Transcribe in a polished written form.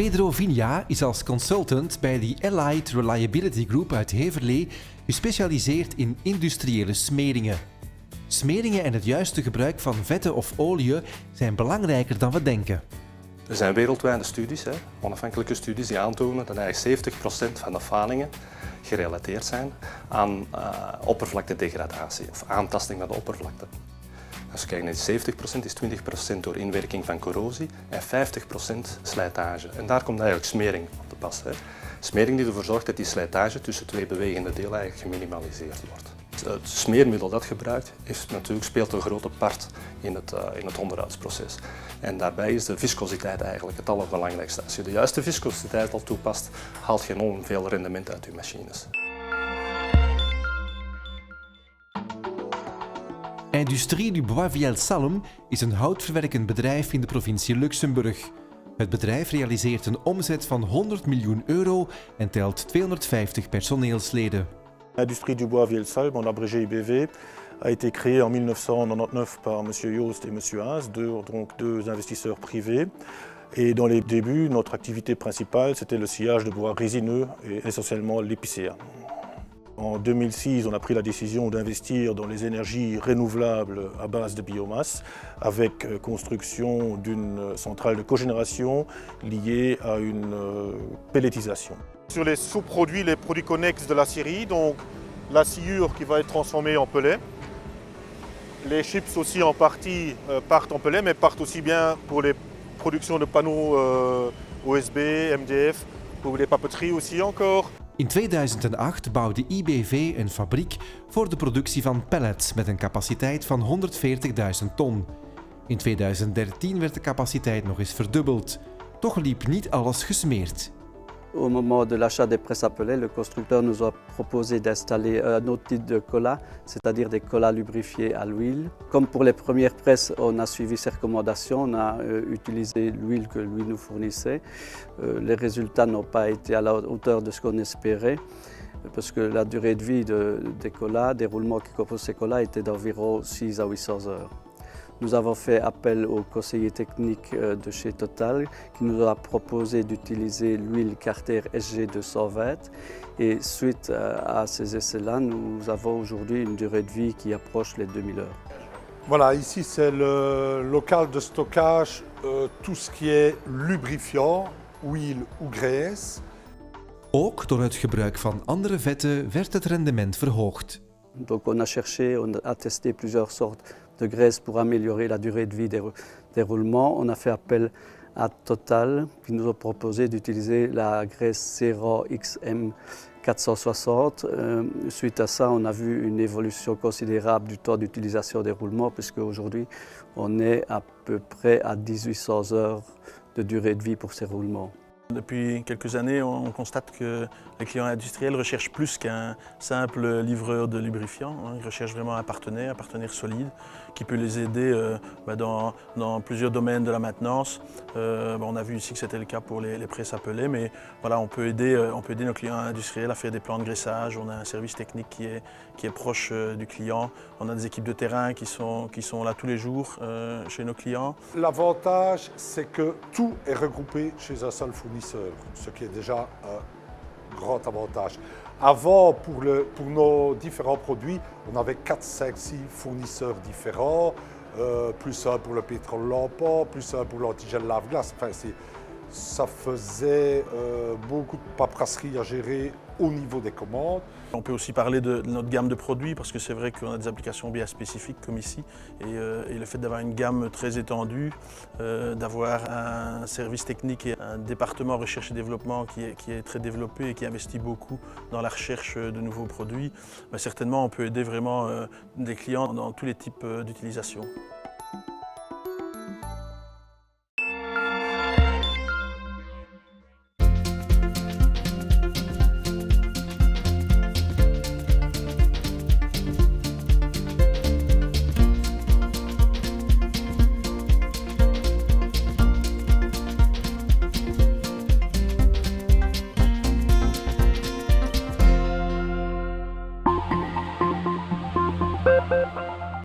Pedro Vigna is als consultant bij de Allied Reliability Group uit Heverlee gespecialiseerd in industriële smeringen. Smeringen en het juiste gebruik van vetten of oliën zijn belangrijker dan we denken. Er zijn wereldwijde studies, onafhankelijke studies, die aantonen dat eigenlijk 70% van de falingen gerelateerd zijn aan oppervlaktedegradatie of aantasting van de oppervlakte. Als je kijkt naar die 70% is 20% door inwerking van corrosie en 50% slijtage. En daar komt eigenlijk smering op te pas. Smering die ervoor zorgt dat die slijtage tussen twee bewegende delen eigenlijk geminimaliseerd wordt. Het smeermiddel dat gebruikt speelt een grote part in het onderhoudsproces. En daarbij is de viscositeit eigenlijk het allerbelangrijkste. Als je de juiste viscositeit al toepast, haalt je enorm veel rendement uit je machines. Industrie du Bois Viel Salm is een houtverwerkend bedrijf in de provincie Luxemburg. Het bedrijf realiseert een omzet van 100 miljoen euro en telt 250 personeelsleden. L'industrie du bois Viel Salm, en abrégé IBV, a été créée en 1999 par M. Joost et M. Haas, deux investisseurs privés. Et dans les débuts, notre activité principale, c'était le sciage de bois résineux et essentiellement l'épicéa. En 2006, on a pris la décision d'investir dans les énergies renouvelables à base de biomasse avec construction d'une centrale de cogénération liée à une pelletisation. Sur les sous-produits, les produits connexes de la scierie, donc la sciure qui va être transformée en pellet. Les chips aussi en partie partent en pellet, mais partent aussi bien pour les productions de panneaux OSB, MDF, pour les papeteries aussi encore. In 2008 bouwde IBV een fabriek voor de productie van pellets met een capaciteit van 140.000 ton. In 2013 werd de capaciteit nog eens verdubbeld. Toch liep niet alles gesmeerd. Au moment de l'achat des presses à pellets, le constructeur nous a proposé d'installer un autre type de colas, c'est-à-dire des colas lubrifiés à l'huile. Comme pour les premières presses, on a suivi ses recommandations, on a utilisé l'huile que lui nous fournissait. Les résultats n'ont pas été à la hauteur de ce qu'on espérait, parce que la durée de vie des colas, des roulements qui composent ces colas, était d'environ 6 à 800 heures. Nous avons fait appel au conseiller technique de chez Total qui nous a proposé d'utiliser l'huile Carter SG 220 et suite à ces essais-là, nous avons aujourd'hui une durée de vie qui approche les 2000 heures. Voilà, ici c'est le local de stockage, tout ce qui est lubrifiant, huile ou graisse. Ook door het gebruik van andere vetten werd het rendement verhoogd. Donc on a cherché, on a testé plusieurs sortes de graisses pour améliorer la durée de vie des roulements. On a fait appel à Total qui nous a proposé d'utiliser la graisse Sera XM 460. Suite à ça, on a vu une évolution considérable du temps d'utilisation des roulements puisque aujourd'hui on est à peu près à 1800 heures de durée de vie pour ces roulements. Depuis quelques années, on constate que les clients industriels recherchent plus qu'un simple livreur de lubrifiants. Ils recherchent vraiment un partenaire solide qui peut les aider dans plusieurs domaines de la maintenance. On a vu ici que c'était le cas pour les presses à pellets, mais voilà, on peut aider nos clients industriels à faire des plans de graissage. On a un service technique qui est proche du client. On a des équipes de terrain qui sont là tous les jours chez nos clients. L'avantage, c'est que tout est regroupé chez un seul fournisseur, ce qui est déjà un grand avantage. Avant, pour nos différents produits, on avait 4, 5, 6 fournisseurs différents, plus un pour le pétrole lampant, plus un pour l'antigel lave-glace. Enfin, ça faisait beaucoup de paperasserie à gérer au niveau des commandes. On peut aussi parler de notre gamme de produits parce que c'est vrai qu'on a des applications bien spécifiques comme ici et le fait d'avoir une gamme très étendue, d'avoir un service technique et un département recherche et développement qui est très développé et qui investit beaucoup dans la recherche de nouveaux produits, certainement on peut aider vraiment des clients dans tous les types d'utilisation.